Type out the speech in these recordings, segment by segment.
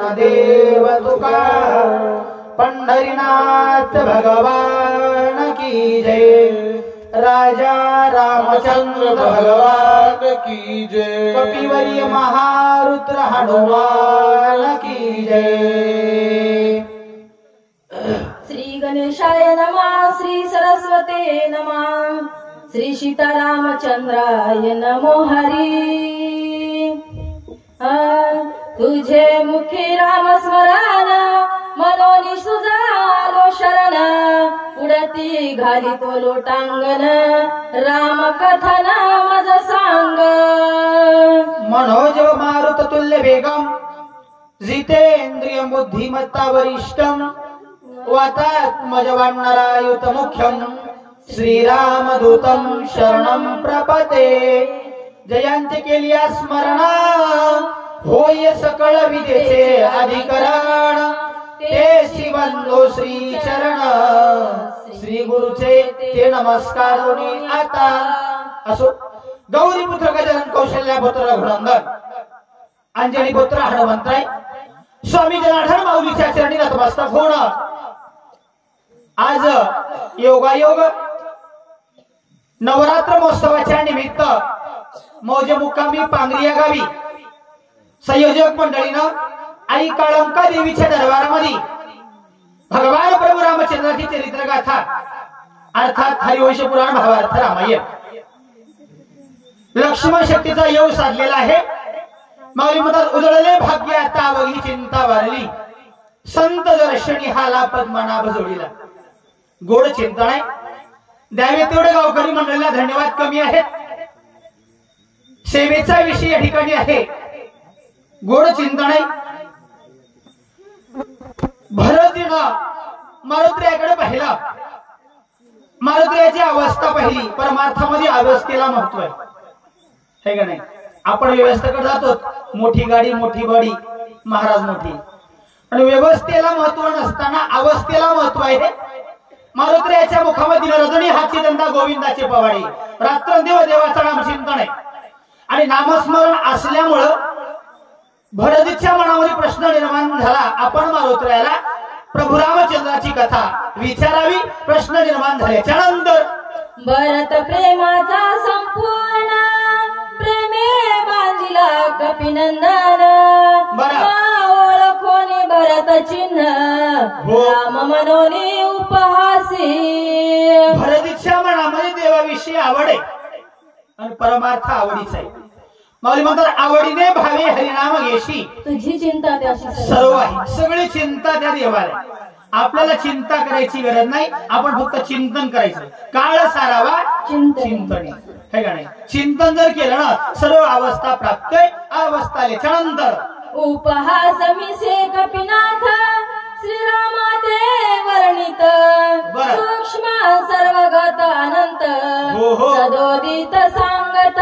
ज्ञानदेव तुका पंढरीनाथ भगवान की जय राजा रामचंद्र भगवान की जय कपिवर्य महारुद्र हनुमान की जय श्री गणेशाय नमः श्री सरस्वते नमः श्री सीतारामचंद्राय नमो हरी तुझे मुखी राम स्मरण मनोनी सुजालो शरण उडती घाली तो लोटांगण राम कथन मज सांग मनोज मारुत तुल्य वेगम जितेंद्रिय बुद्धिमत्ता वरिष्ठम वातात्मज वानरायुत मुख्यम श्रीरामदूतं शरणं प्रपते जयंती केलिया स्मरण होय सकळ विदेचे अधिकरण ते बंधू श्री चरण श्री गुरुचे ते नमस्कार दोन्ही आता असो गौरी पुत्र गजानन कौशल्या पुत्र रघुनंदन अंजनी पुत्र हनुमंतराय स्वामी जनार्दन माऊलीच्या चरणी नतमस्तक होणं आज योगायोग नवरात्र महोत्सवाच्या निमित्त मौजे मुक्कामी पांगरी या गावी संयोजक मंडळीनं आई काळंका देवीच्या दरबारामध्ये भगवान प्रभू रामचंद्राची चरित्र गाथा अर्थात हरिवंश पुराण भावार्थ रामायण लक्ष्मण शक्तीचा योग साधलेला आहे माऊली म्हणतात उजळले भाग्य आता अवघी चिंता वारली संत दर्शनी हाला पद्मनाभ जोडीला गोड चिंतन आहे द्यावे तेवढे गावकरी मंडळीला धन्यवाद कमी आहेत सेवेचा विषय या ठिकाणी आहे गोड चिंतन आहे भरतीनं मारुत्र्याकडे पाहिलं मारुत्र्याची अवस्था पाहिली परमार्थामध्ये अवस्थेला महत्व आहे का नाही आपण व्यवस्थेकडे जातो मोठी गाडी मोठी बॉडी महाराज मोठी पण व्यवस्थेला महत्व नसताना अवस्थेला महत्व आहे मारुत्र्याच्या मुखामध्ये रजनी हाची दंता गोविंदाचे पवाडे रात्रंदिवस देवाचा नाम चिंतन आहे आणि नामस्मरण असल्यामुळं भरतीच्या मनामध्ये प्रश्न निर्माण झाला आपण मारुत्र्याला प्रभू रामचंद्राची कथा विचारावी प्रश्न निर्माण झाल्याच्या नंतर भरत प्रेमाचा संपूर्ण प्रेमे बांधिला कपिनंदन ओळखोनी भरत चिन्ह राम मनोनी उपहासी भरतीच्या मनामध्ये देवाविषयी आवड आहे आणि परमार्थ आवडीचा आहे माऊली म्हणतात आवडीने भावे हरिनाम घेशी तुझी चिंता त्याशी सर्व आहे सगळी चिंता त्या देवाला आपल्याला चिंता करायची गरज नाही आपण फक्त चिंतन करायचं काळ सारावा चिंतन हे का नाही चिंतन जर केलं ना सर्व अवस्था प्राप्त अवस्था आल्याच्या नंतर उपहास मिसे कपिनाथ श्रीरामाते वर्णित सूक्ष्म सर्वगत अनंत सदोदित सांगत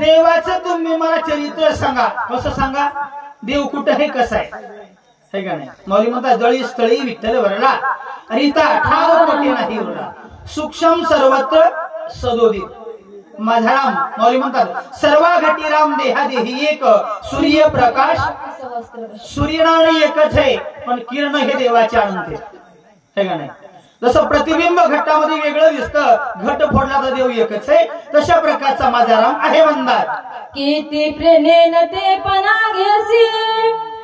देवाचं तुम्ही मला चरित्र सांगा कसं सांगा देव कुठं हे कसं आहे का नाही माऊली म्हणता जळी स्थळी विठ्ठल वरला रीता ठाव पटे नाही उरला सूक्ष्म सर्वत्र सदोदित माझा राम माऊली म्हणतात सर्व घटी राम देहा देही एक सूर्य प्रकाश सूर्यनारायण एकच आहे पण किरण हे देवाचे अनंत आहे का नाही जसं प्रतिबिंब घटामध्ये वेगळं दिसतं घट फोडला तर देव एकच आहे तशा प्रकारचा माझा राम आहे म्हणतात किती प्रेमेन ते पणा घेसी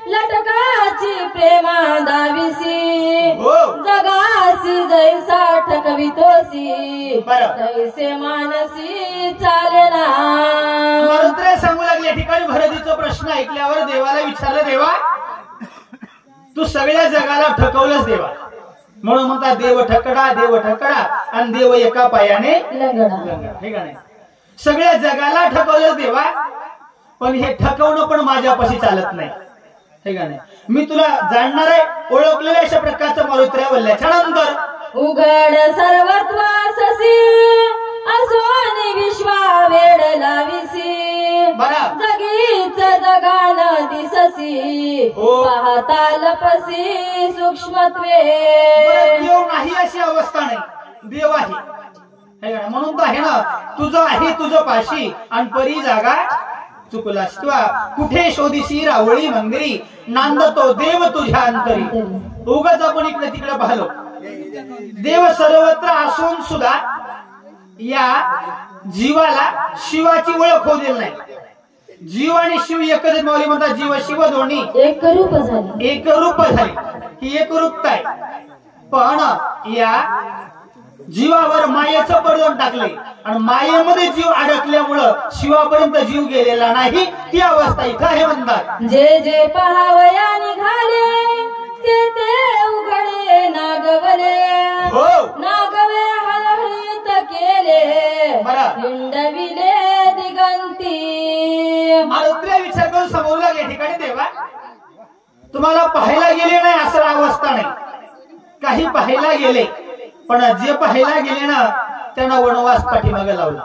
लटकाची प्रेमा दाविसी जगासी जैसा ठकवितोसी तैसे मानसी चालेना मारुत्र्य सांगू लागले ठिकाणी भरतीचा प्रश्न ऐकल्यावर देवाला विचारलं देवा तू सगळ्या जगाला ठकवलंच देवा म्हणून म्हणतात देव ठकडा आणि देव एका पायाने लंगडा हे का नाही सगळ्या जगाला ठकवलं देवा पण हे ठकवणं पण माझ्यापाशी चालत नाही हे का नाही मी तुला जाणणार आहे ओळखलेल्या अशा प्रकारचं मारुत्र्या बोलल्याच्या नंतर उघड सर्वत्वाससी असोनी विश्वा वेड लाविसी जगीच जगान दिससी पाहता लपसी सूक्ष्मत्वे देव नाही अशी अवस्था नाही देव आहे म्हणून तर आहे ना तुझं आहे तुझं पाशी आणि परी जागा चुकलास किंवा कुठे शोधिसी रावळी मंदिरी नांदतो देव तुझ्या अंतरी. उगाच आपण इकडे तिकडे पाहलो. देव सर्वत्र असून सुद्धा या जीवाला शिवाची ओळख होऊ दिली नाही. जीव आणि शिव एकच. माऊली म्हणतात जीव शिव दोन्ही एकरूप झाले. एकरूप झाले. ही एकरूपता आहे. पण या जीवावर मायेचं पडदन टाकले आणि मायेमध्ये जीव अडकल्यामुळं शिवापर्यंत जीव गेलेला नाही. ती अवस्था इथं आहे म्हणतात. जे जे पहावया निघाले ते ते उघडे नागवले. हो नागवे हळहळीत केले हिंडविले दिगंती. मारुतीला विचार करून समोरला या ठिकाणी देवा तुम्हाला पाहायला गेले नाही असं अवस्था नाही. काही पाहायला गेले पण जे पाहायला गेले ना त्यांना वनवास पाठीमागे लावला.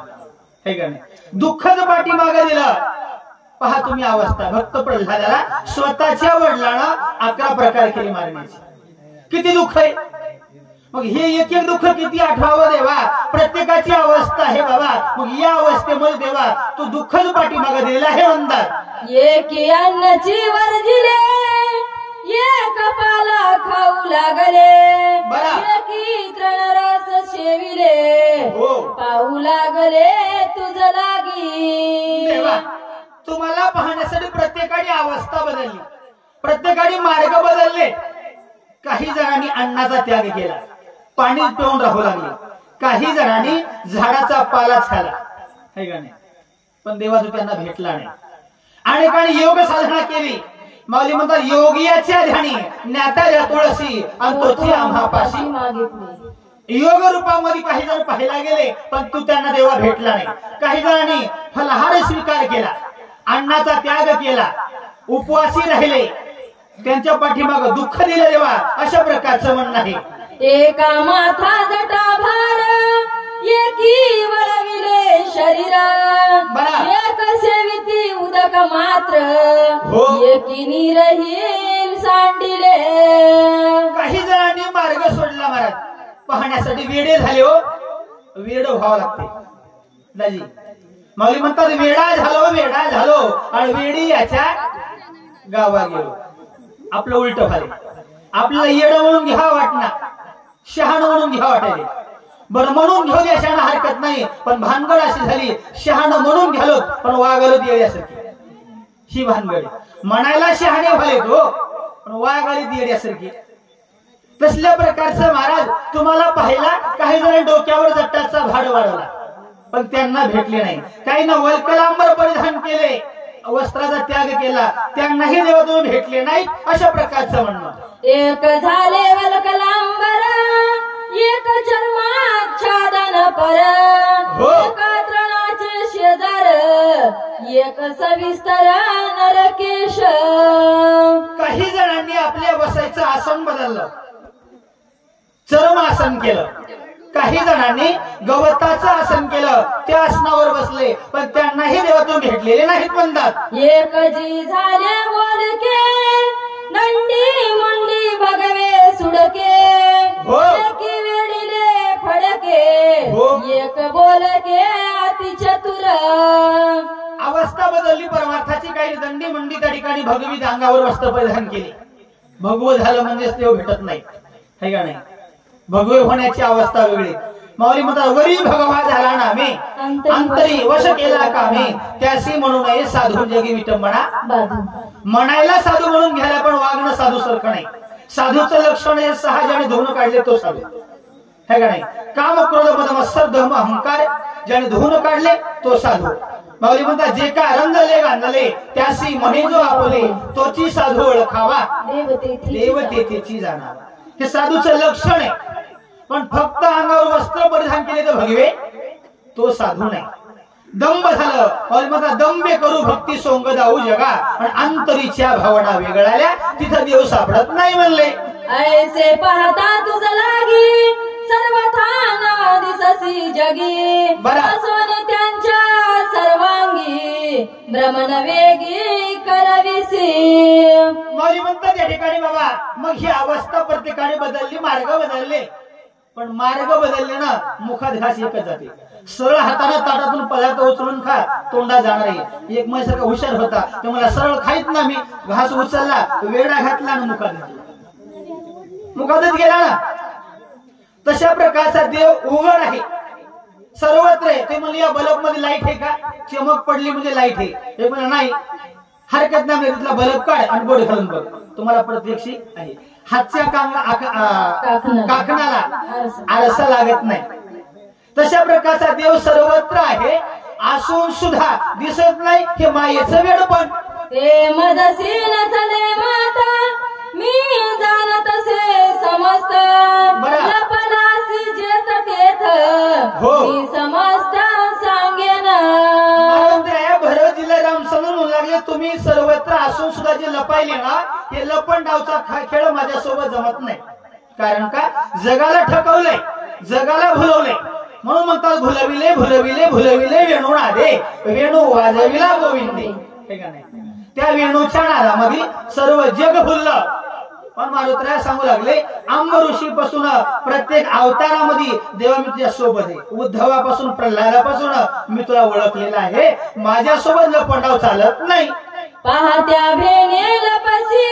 हे का नाही. दुःखच पाठीमागे दिलं. पहा तुम्ही अवस्था. भक्त प्रल्हादाला स्वतःच्या वडिलांना 11 प्रकार केले मारण्याचे. किती दुःख आहे. मग हे एक एक दुःख किती आठवावं देवा. प्रत्येकाची अवस्था आहे बाबा. मग या अवस्थेमध्ये देवा तो दुःखच पाठीमागे दिलेला हे म्हणतात. एकी अन्नची वर्जिले एक कपाला खाऊ लागले. एकी तृणरस शेविले पाहू लागले तुझ लागी. देवा तुम्हाला पाहण्यासाठी प्रत्येकाने अवस्था बदलली. प्रत्येकाने मार्ग बदलले. काही जणांनी अन्नाचा त्याग केला. पाणी पिऊन राहू लागले. काही जणांनी झाडाचा पालाच खाला. हे का नाही. पण देवा तो त्यांना भेटला नाही. अनेकांनी योग साधना केली. माऊली म्हणतात योगियाच्या ध्यानी ज्ञाता तुळशी आणि तोची आम्हापाशी मागितली. योग रूपामध्ये काही जण पाहायला गेले पण तू त्यांना देवा भेटला नाही. काही जणांनी फलाहार स्वीकार केला. अन्नाचा त्याग केला. उपवासी राहिले. त्यांच्या पाठीमाग दुःख दिलं देवा अशा प्रकारचं म्हणणं आहे. एका माथा जटा भार एकी वळविले शरीर. एक सेविती उदक मात्र एकी निरहील सांडिले. काही जणांनी मार्ग सोडला महाराज. पाहण्यासाठी वेडे झाले. हो वेड व्हावं लागते दाजी. माऊली म्हणतात वेडा झालो आणि वेडी याच्या गावा गेलो. आपलं उलट झाले. आपल्याला येड म्हणून घ्या वाटणार. शहाण म्हणून घ्या वाटायले. बरं म्हणून घेऊ द्या शहाणा हरकत नाही. पण भानगड अशी झाली शहाण म्हणून घ्यालो पण वागलो येण्यासारखी. ही भानगड म्हणायला शहाणे व्हाले तो पण वागालीत येण्यासारखी. तसल्या प्रकारचं महाराज तुम्हाला पाहिला. काही जण डोक्यावर जट्टाचा भाड वाढवला पण त्यांना भेटले नाही. काही ना वल्कलांबर परिधान केले. वस्त्राचा त्याग केला. त्यांनाही देवा तुम्ही भेटले नाही अशा प्रकारचं म्हणणं. एक झाले वल्कलांबर एक चर्माच्छादन पर. एका तृणाचे शेजार एक सविस्तर नरकेश. काही जणांनी आपल्या बसायचं आसन बदललं. चरम आसन केलं. काही जणांनी गवताचं आसन केलं. त्या आसनावर बसले पण त्यांनाही देवा तुम्ही भेटलेले नाहीत म्हणतात. एक जी झाले बोलके दंडी मुंडी भगवे सुडके. एकी वेडीले फडके एक बोलके अति चतुर. अवस्था बदलली परमार्थाची. काही दंडी मंडी त्या ठिकाणी भगवीत अंगावर वस्त्र परिधान केले. भगवं झालं म्हणजेच देव भेटत नाही. हे का नाही. भगवे होण्याची अवस्था वेगळी. माऊली म्हणतात वरी भगवा झाला ना मी अंतरी वश केला का मी. त्याशी म्हणू नये साधू जगी विटंबना. म्हणायला साधू म्हणून घ्यायला पण वागणं साधू सारखं नाही. साधूचं लक्षण हे 6 ज्याने धुवून काढले तो साधू. हे का नाही. काम क्रोध मद मत्सर धर्म अहंकार ज्याने धुवून काढले तो साधू. माऊली म्हणतात जे का रंगले गांधले त्याशी म्हणे जो आपले तोची साधू ओळखावा देव तेथेची जाणावा. हे साधूचं लक्षण आहे. पण फक्त अंगावर वस्त्र परिधान केले तर भगवे तो साधू नाही. दंभ झालं. दंबे करू भक्ती सोंग जाऊ जगा आणि अंतरीच्या भावना वेगळाल्या तिथं देव सापडत नाही म्हणले. ऐसे पाहता तुझ लागी सर्वथा दिससी जगी. सोने त्यांच्या सर्वांगी भ्रमण वेगी करविसी. माऊली म्हणतात या ठिकाणी बाबा मग ही अवस्था प्रत्येकाने बदलली. मार्ग बदलले. पण मार्ग बदलले ना, मुखात घास एकच जाते. सरळ हाताने ताटातून पदार्थ उचलून खा, तोंडा जाणार आहे. एक मैसारखा हुशार होता, ते मला सरळ खाईत ना, मी घास उचलला, वेडा घातला आणि मुखात घातला, मुखातच गेला ना. तशा प्रकारचा देव उघड आहे, सर्वत्र आहे. ते म्हणजे या बल्ब मध्ये लाईट आहे का, चमक पडली म्हणजे लाईट आहे, हे म्हणा नाही, हरकत नाही, तिथला बल्ब काढ आणि बोट घालून बघ, तुम्हाला प्रत्यक्षी आहे. हातच्या काकणाला आरसा लागत नाही. तशा प्रकारचा देव सर्वत्र आहे, असून सुद्धा दिसत नाही, हे मायेचं वेडपण. ते मजसीन चले माता, मी जाणत से समस्त, लपलासी जेत तेथ, मी समस्त सांगेन. भरत जिल्हा राम समजून म्हणू लागले, तुम्ही सर्वत्र असून सुद्धा जे लपायले ना, हे लपण डावचा खेळ माझ्यासोबत जमत नाही. कारण का, जगाला ठकवलंय, जगाला भुलवलंय, म्हणून म्हणतात भुलविले भुलविले भुलविले वेणू नादे, वेणू वाजविला गोविंदे. हे का नाही, त्या वेणूच्या नादामध्ये सर्व जग भुललं. पण मारुतीला सांगू लागले, अंब ऋषी पासून प्रत्येक अवतारामध्ये देवा मी तुझ्या सोबत आहे. उद्धवापासून प्रल्हादापासून मी तुला ओळखलेला आहे, माझ्यासोबत लपंडाव चालत नाही. पाहत्या भेने लपसी,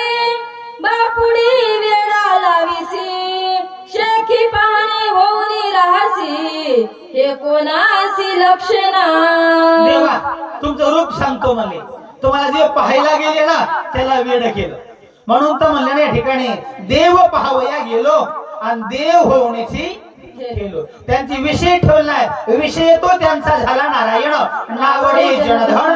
बापुडी वेळा लाविसी, शेखी पाहणे होऊनी राहसी, हे कोणासी लक्षणा. देवा तुमचं रूप सांगतो म्हणले, तुम्हाला जे पाहायला गेले ना त्याला वेड केलं, म्हणून तर म्हणले ना या ठिकाणी देव पाहावया गेलो आणि देव होण्याची केलो. त्यांची विषय ठेवलाय, विषय तो त्यांचा झाला नारायण, नावडे जनधन.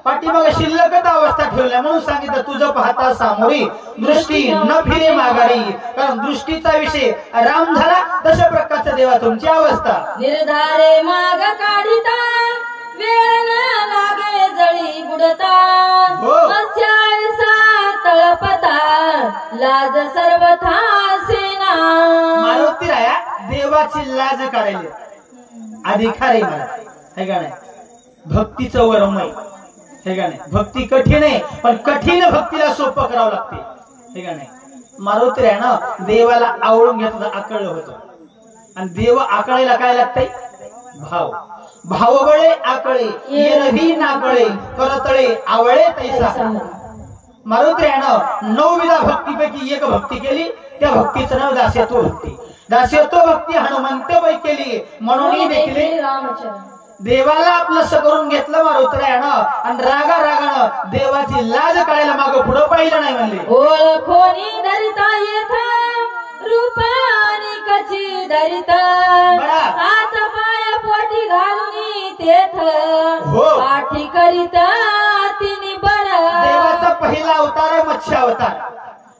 पाठीमाग शिल्लकच अवस्था ठेवल्या, म्हणून सांगितलं तुझं पाहता सामोरी दृष्टी न फिरे माघारी. कारण दृष्टीचा विषय राम झाला, तशा प्रकारचा देवा तुमची अवस्था. निर्धारे माग काढिता, वेळ न लागे जळी बुडता, तळपता लाज सर्वथा सेना. मारुती राया देवाची लाज काढायली अधिकार आहे मला, हे का नाही. भक्तीचं वरमय, हे का नाही. भक्ती कठीण आहे, पण कठीण भक्तीला सोपं करावं लागते, हे का नाही. मारुती राया ना देवाला आवळून घेतलं, आकळलं होतं. आणि देव आकळायला काय लागतंय, भाव. भावबळे आकळे येरही नाकळे, करतळे आवळे तैसा. मारुतीरायानं 9 विधा भक्तीपैकी एक भक्ती केली, त्या भक्तीचं नाव दास्यत्व भक्ती. दास्यत्व भक्ती हनुमंतबाई केली, म्हणून देखील देवाला आपलं करून घेतलं मारुतीरायानं. आणि रागा रागानं देवाची लाज काढायला मागं पुढं पाहिलं नाही म्हणले. ओळखोनी धरिता येथ, रूपानी कची धरिता, हात पाय पोटी घालून तेथ, पाठी करीता तिनी बळ. देवाचा पहिला अवतार आहे मत्स्य अवतार.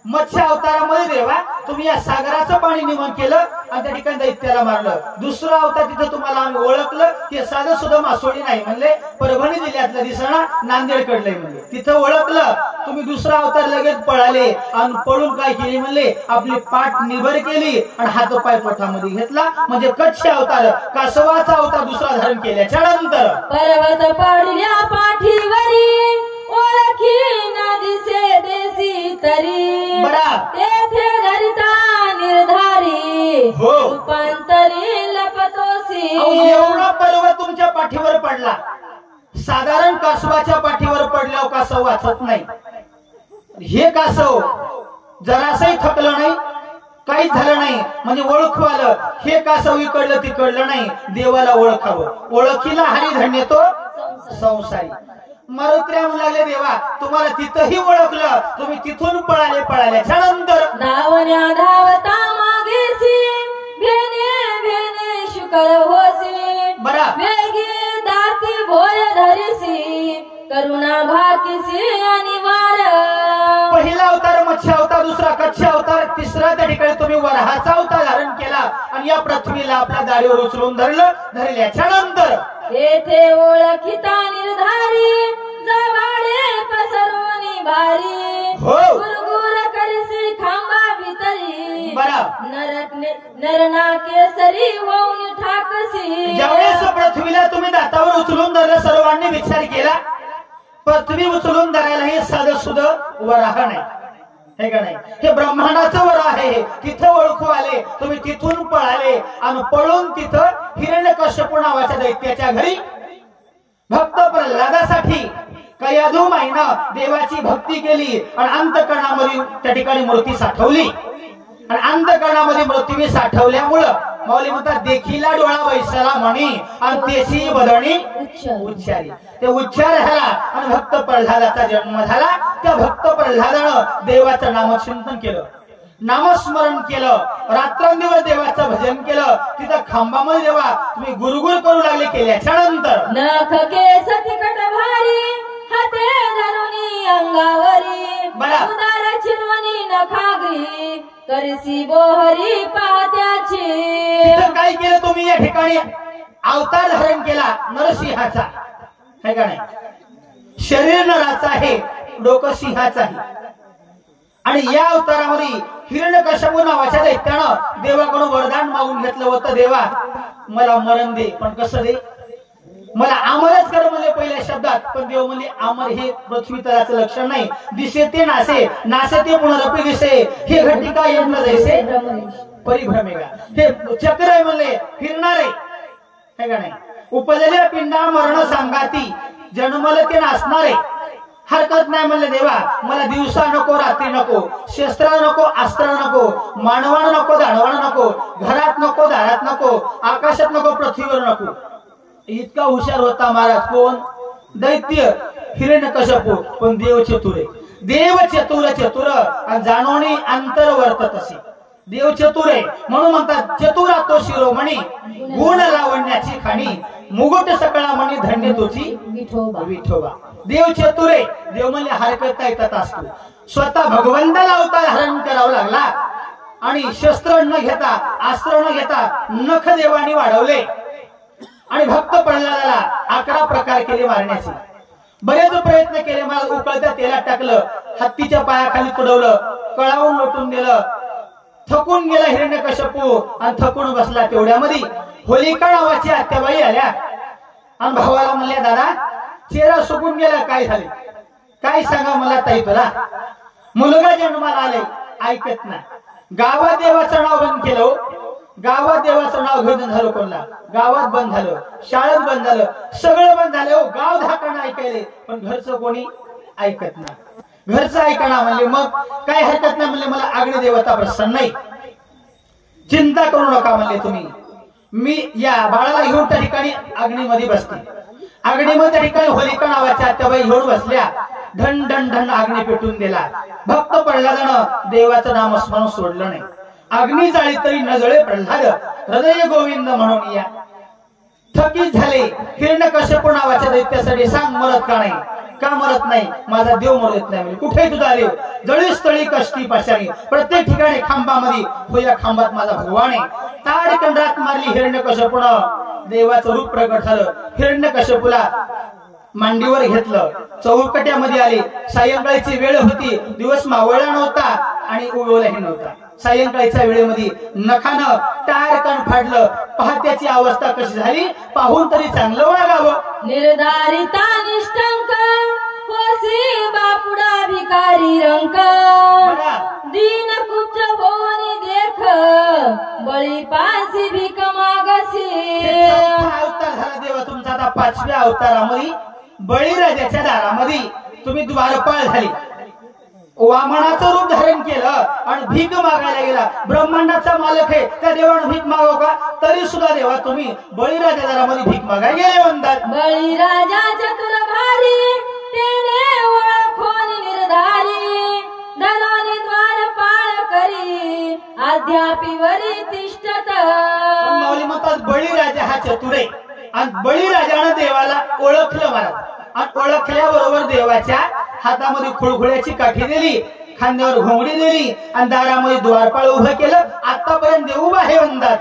मत्स्य अवतारामध्ये देवा तुम्ही या सागराचं पाणी निमन केलं आणि त्या ठिकाणी दैत्याला मारलं. दुसरा अवतार तिथं तुम्हाला आम्ही ओळखलं, ते साधं सुद्धा मासोळी नाही म्हणले, परभणी जिल्ह्यातला दिसणा नांदेड कडलंय म्हणले. तिथं ओळखलं, तुम्ही दुसरा अवतार लगेच पळाले आणि पळून काय केली म्हणले, आपली पाठ निभर केली आणि हातपाय पोटामध्ये घेतला. म्हणजे कच्छ अवतार, कासवाचा अवतार दुसरा धारण केल्याच्या नंतर पर्वत पडल्या पाठीवरी, ओळखी न दिसे देसी तरी, तेथे धरिता निर्धारी, रूपांतरी लपतोसी. एवढा पर्वत तुमच्या पाठीवर पडला, साधारण कासवाच्या पाठीवर पडल्यावर कासव वाचत नाही. हे कासव जरासही थकलं नाही, काहीच झालं नाही, म्हणजे ओळखू आलं. हे कासव इकडलं तिकडलं नाही, देवाला ओळखावं. ओळखीला हरी धन्य तो संसारी. मारुतीराया म्हणू लागले, देवा तुम्हाला तिथंही ओळखलं, तुम्ही तिथून पळाल्याच्या नंतर धावण्या धावता मागेसी, भेने भेने शुकर होसी, वेगी दाती भोय धरिसी, करुणा भाकीसी अनिवार. पहिला अवतार मत्स्य अवतार, दुसरा कच्छ अवतार, तिसरा त्या ठिकाणी तुम्ही वराहाचा अवतार धारण केला आणि या पृथ्वीला आपल्या दाढीवर उचलून धरल्याच्या नंतर येथे ओळखिता निर्धारी, जबाडे पसरवणी भारी, गुरगुर करिसी खांबा भितरी, नरना केसरी होऊन ठाकसी. ज्यावेळेस पृथ्वीला तुम्ही दातावर उचलून धरलं, सर्वांनी विचार केला पृथ्वी उचलून धरायला हे साधं सुद्धा वराह नाही, हे का नाही? हे ब्रह्मांडाचं वर आहे, तिथं ओळखू आले तुम्ही, तिथून पळाले आणि पळून तिथं हिरण्यकश्यप नावाच्या दैत्याच्या घरी भक्त प्रल्हादासाठी कयाधू महिना देवाची भक्ती केली आणि अंतःकरणामध्ये त्या ठिकाणी मूर्ती साठवली आणि अंतःकरणामध्ये मूर्ती साठवल्यामुळं माऊली म्हणतात देखीला डोळा बैसला म्हणी आणि त्याची बदणी उच्चारी. ते उच्चार झाला आणि भक्त प्रल्हादाचा जन्म झाला. त्या भक्त प्रल्हादानं देवाचं नामचिंतन केलं, नामस्मरण केलं, रात्रंदिवस देवाचं भजन केलं. तिथं खांबामध्ये देवा तुम्ही गुरुगुर करू लागले. केल्याच्या नंतर नख केस तिकट भारी हाते धरुनी अंगावरी उदार चिरवणी नखागरी करसी बोहरी पात्याची. काय केलं तुम्ही या ठिकाणी? अवतार धारण केला नरसिंहाचा, है का नाही? शरीर नराचा आहे, डोकं सिंहाचं आहे. आणि या अवतारामध्ये हिरण्यकश्यप नावाच्या दैत्यानं देवाकडून वरदान मागून घेतलं होतं, देवा मला मरण दे, पण कसं दे? मला अमरच कर म्हणले पहिल्या शब्दात. पण देव म्हणले अमर हे पृथ्वी तलाचं लक्षण नाही. दिसे ते नासे, नासे ते पुनरपी दिसे, हे घटिका यज्ञ जैसे परिभ्रमेगा. हे चक्र आहे म्हणले, फिरणार आहे, है का नाही? उपजले पिंडा मरण सांगाती, जन्मल ते नासणार आहे. हरकत नाही म्हणले देवा, मला दिवसा नको, रात्री नको, शस्त्र नको, अस्त्र नको, मानवाण नको, दानवाण नको, घरात नको, दारात नको, आकाशात नको, पृथ्वीवर नको. इतका हुशार होता महाराज. कोण? दैत्य हिरण्यकश्यप. पण देव चतुर आहे. देव चतुर आणि जाणवणी अंतर वर्तत असे. देव चतुर आहे म्हणून म्हणतात चतुरा तो शिरोमणी, गुण लावण्याची खाणी, मुकुट सकळा म्हणी धन्य तोची विठोबा. देव चतुर आहे. देव म्हणजे हरकत ऐकत असतो. स्वतः भगवंताला अवतार धारण करावा लागला आणि शस्त्र न घेता, अस्त्र न घेता नख देवानी वाढवले आणि भक्त प्रल्हादाला 11 प्रकार केले मारण्याचे. बरेच प्रयत्न केले, मला उकळत्या तेलात टाकलं, हत्तीच्या पायाखाली तुडवलं, कळावून लोटून दिलं, थकून गेला हिरण्यकश्यप आणि थकून बसला. तेवढ्यामध्ये होलिका नावाची आत्याबाई आल्या आणि भावाला म्हणल्या दादा चेहरा सुकून गेला, काय झाले? काय सांगा मला ताई तुला? मुलगा जन्माला आले, ऐकत नाही. गावात देवाचं नाव बंद केलं, गावात देवाचं नाव घेऊन झालं, कोणला गावात बंद झालं, शाळेत बंद झालं, सगळं बंद झालं. गाव धाकाना ऐकायले पण घरचं कोणी ऐकत नाही. घरचं ऐकणा म्हणले मग काय हरकत नाही म्हणले, मला अग्नि देवता प्रसन्न नाही, चिंता करू नका म्हणले तुम्ही. मी या बाळाला घेऊन त्या ठिकाणी अग्नीमध्ये बसते. अग्नीमध्ये त्या ठिकाणी होलिका नावाच्या आत्याबाई घेऊन बसल्या. ढण ढण ढण अग्नी पेटून दिला. भक्त प्रल्हादानं देवाचं नामस्मरण सोडलं नाही. अग्नी जाळी तरी न जळे प्रल्हाद, हृदय गोविंद म्हणून या. थकीत झाले हिरण्यकश्यप नावाच्या दैत्यासाठी. सांग मरत का नाही? का मरत नाही? माझा देव मरत नाही. म्हणजे कुठे तुझा देव? जळी स्थळी कष्टी पाशाणी, प्रत्येक ठिकाणी खांबामध्ये, हो या खांबात माझा भगवान आहे. ताड कंडात मारली हिरण्यकश्यपूनं, देवाचं रूप प्रगट झालं. हिरण्यकश्यपूला मांडीवर घेतलं, चौकट्यामध्ये आले. सायंकाळीची वेळ होती, दिवस मावळला नव्हता आणि उगवलाही नव्हता. सायंकाळीच्या वेळेमध्ये नखानं टार कण फाडलं. पहात्याची अवस्था कशी झाली पाहून तरी चांगलं वागावं. निर्धारिता निष्ठंक कोसी बापुडा भिकारी रंक, दीन पुत्र होनी देख बळी पासी भिक मागसी. अवतार झाला देवा तुमचा. आता 5व्या अवतारामध्ये बळीराजाच्या दारामध्ये तुम्ही द्वारपाळ झाली. वामनाचं रूप धारण केलं आणि भीक मागायला गेला. ब्रह्मांडाचा मालक आहे, त्या देवानं भीक मागाव का? तरी सुद्धा देवा तुम्ही बळीराजा दारामध्ये भीक मागायला गेले म्हणतात. बळीराजा चतुर भारी तेने ओळखोन निर्धारी, धरोनी द्वारपाळ करी अध्यापीवरी तिष्ठत. माऊली म्हणतात बळीराजा हा चतुर आहे आणि बळीराजानं देवाला ओळखलं महाराज. आणि ओळखल्याबरोबर देवाच्या हातामध्ये खुळखुळ्याची काठी दिली, खांद्यावर घोंगडी दिली आणि दारामध्ये द्वारपाळ उभं केलं. आतापर्यंत देव उभा आहे म्हणतात.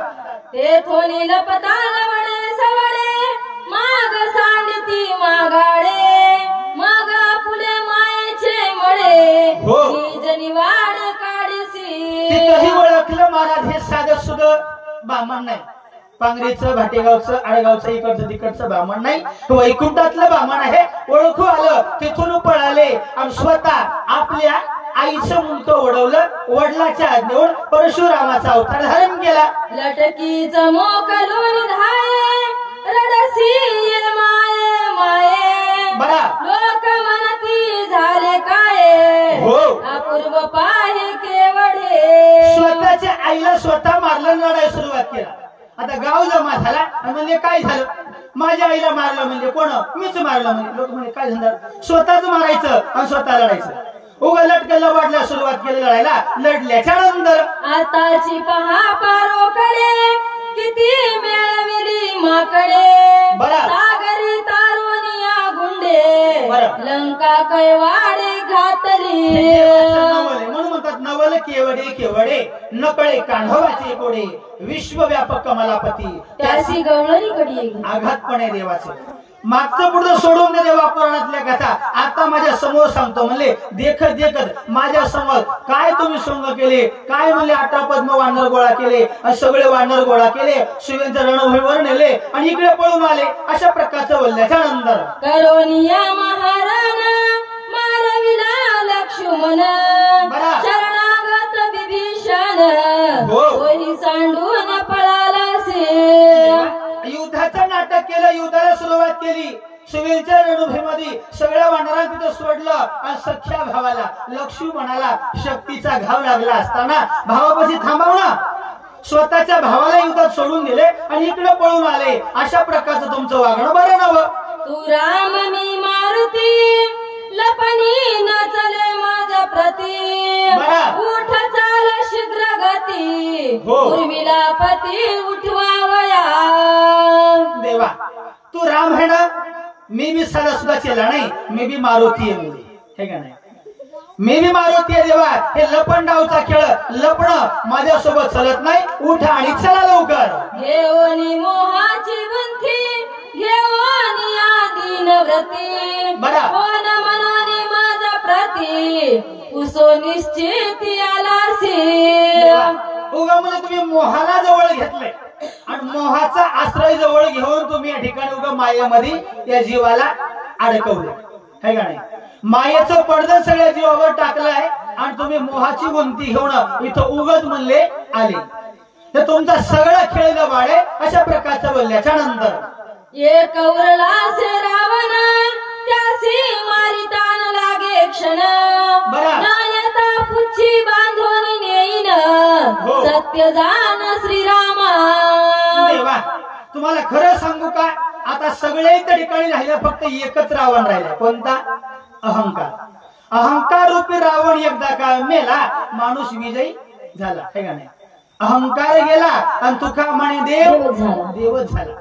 ते थोनी लपताल वडे सवडे माग सांडती मागाडे, मग फुले मायेचे मळे निज निवाड काढीसी. तिथंही ओळखलं महाराज हे साधं सुद्धा ब्राह्मण नाही. पांगरीचं, भाटेगावचं, आडगावचं, इकडचं तिकडचं ब्राह्मण नाही, वैकुंठातलं ब्राह्मण आहे. ओळखू आलं, तिथून पळाले आणि स्वतः आपल्या आईचं मुंडकं ओढवलं. वडिलाच्या आज्ञेवर परशुरामाचा अवतार धारण केला. लटकीच मोकलून धाये रडसी ये माये माये बरा लोक म्हणती झाले काय हो. अपूर्व पाहे केवढे. स्वतःच्या आईला स्वतः मारलं, लढायला सुरुवात केला. आता गाव जमा झाला आणि म्हणजे काय झालं, माझ्या आईला मारलं म्हणजे कोण, मीच मारलं म्हणजे. लोक म्हणजे काय झालं, स्वतःच मारायचं आणि स्वतः लढायचं. उगा लटकेला वाढल्या सुरुवात केली लढायला. लढल्याच्या नंतर आताची पहा पारोकडे किती मेळविली माकडे. बरा सागरी तारुनिया गुंडे बरं. लंका कैवाडे घातली. नवले म्हणून म्हणतात नवल केवडे केवडे नकळे कांढवाचे कोडे विश्वव्यापक कमलापती त्यासी गवळणी कडी. आघातपणे देवाचे. मागचं पुढं सोडून दे देवा पुराणातल्या कथा. आता माझ्या समोर सांगतो म्हणले. देखत देखत माझ्या समोर काय तुम्ही सोंग केले, काय म्हणले 18 पद्म वानर गोळा केले आणि सगळे वानर गोळा केले, शिवेंच्या रणभूमीवर नेले आणि इकडे पळून आले. अशा प्रकारचं बोलल्याच्या नंतर करोनिया महाराण मारविला लक्ष्मण बरा. शरणागत विभीषण हो. तोही सांडून पळाला से. युद्धाचं नाटक केलं, युद्धाला सुरुवात केली. शिवेंच्या रणभूमीमध्ये सगळ्या वानरांना तिथं सोडलं आणि सख्या भावाला लक्ष्मणाला शक्तीचा घाव लागला असताना भावापाशी थांबवणं, स्वतःच्या भावाला युद्धात सोडून दिले आणि इकडे पळून आले. अशा प्रकारचं तुमचं वागणं बरं नवं. तू राम मी मारुती लपणी न चले माझा प्रती. बरा. उठ चाल शीघ्र गती हो. उर्मिला पती उठवावया. देवा तू राम है ना, मी बी साधा सुद्धा केला नाही, मी बी मारुती आहे मुली, हे का नाही, मी बी मारुती आहे देवा. हे लपण डावचा खेळ, लपणं माझ्यासोबत चलत नाही. उठा आणि चला लवकर. घेऊनी मोहाची गुंथी घेऊनी आदीन व्रती. बरा. कोण मनोनी माझा प्रती उसो निश्चित आलासी. उगा म्हणजे तुम्ही मोहाला जवळ घेतलंय आणि मोहाचा आश्रय जवळ घेऊन तुम्ही या ठिकाणी उगा मायेमध्ये या जीवाला अडकवलं, है का नाही. मायेचं पडदं सगळ्या जीवावर टाकलंय आणि तुम्ही मोहाची गुंती घेऊन इथं उगत म्हणले आले. तर तुमचा सगळा खेळ गबाड आहे. अशा प्रकारचं बोलल्याच्या नंतर एक कौरला से रावण त्यासी मारितान लागे क्षण. बरा. नायता पुच्छी बांधून नेईन हो. सत्य जान श्रीरामा. देवा तुम्हाला खरं सांगू का, आता सगळे त्या ठिकाणी राहिले, फक्त एकच रावण राहिला. कोणता? अहंकार. अहंकार रूपी रावण एकदा का मेला, माणूस विजयी झाला, हे का नाही. अहंकार गेला आणि तुका म्हणे देवच झाला.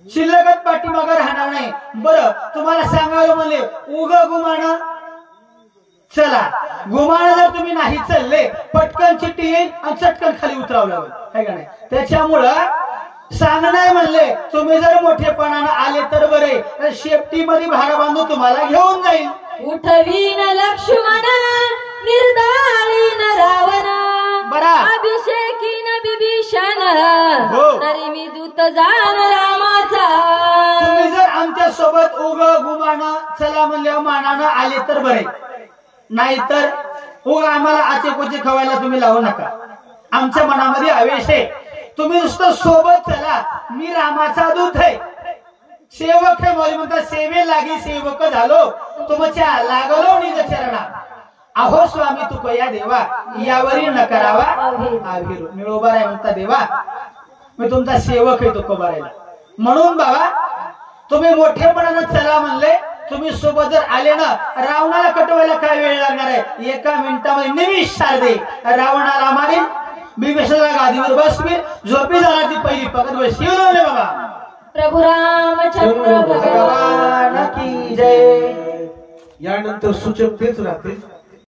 शिल्लकच पाठीमागं राहणार नाही. बरं तुम्हाला सांगायला म्हणले उग गुमान चला. गुमान जर तुम्ही नाही चालले, पटकन चिठ्ठी येईल आणि चटकन खाली उतरावं लागेल, है का नाही. त्याच्यामुळं सांगणार म्हणले तुम्ही जर मोठेपणानं आले तर बरे, तर शेपटीमध्ये भारा बांधून तुम्हाला घेऊन जाईल. उठवीन लक्ष्मण निर्दाळीन रावण. बरा. अभिषेकीन विभीषण हो. तरी मी दूत जाण रामाचा. तुम्ही जर आमच्या सोबत उग गुमान चला म्हणल्या मानानं आले तर बरे, नाहीतर उग आम्हाला आचे कोचे खवायला तुम्ही लावू नका. आमच्या मनामध्ये आवेश आहे. तुम्ही नुसतं सोबत चला, मी रामाचा दूत आहे, सेवक आहे. मौली म्हणतात सेवे लागी सेवक झालो, तुमच्या लागलो निज चरणा. अहो स्वामी तुक या देवा यावरी न करावा आविरू. मी उभा आहे म्हणता देवा, मी तुमचा सेवक आहे तुक भरायला. म्हणून बाबा तुम्ही मोठेपणानं चला म्हणले. तुम्ही सोबत जर आले ना, रावणाला कटवायला काय वेळ लागणार आहे. एका मिनिटामध्ये निमिष साधे रावणाला मारेल, विभीषणाला गादीवर बसवेल, झोपी जाण्याची पहिली पकड शिवले बाबा. प्रभू रामचंद्र भगवान की जय. यानंतर सूचक तेच राहते.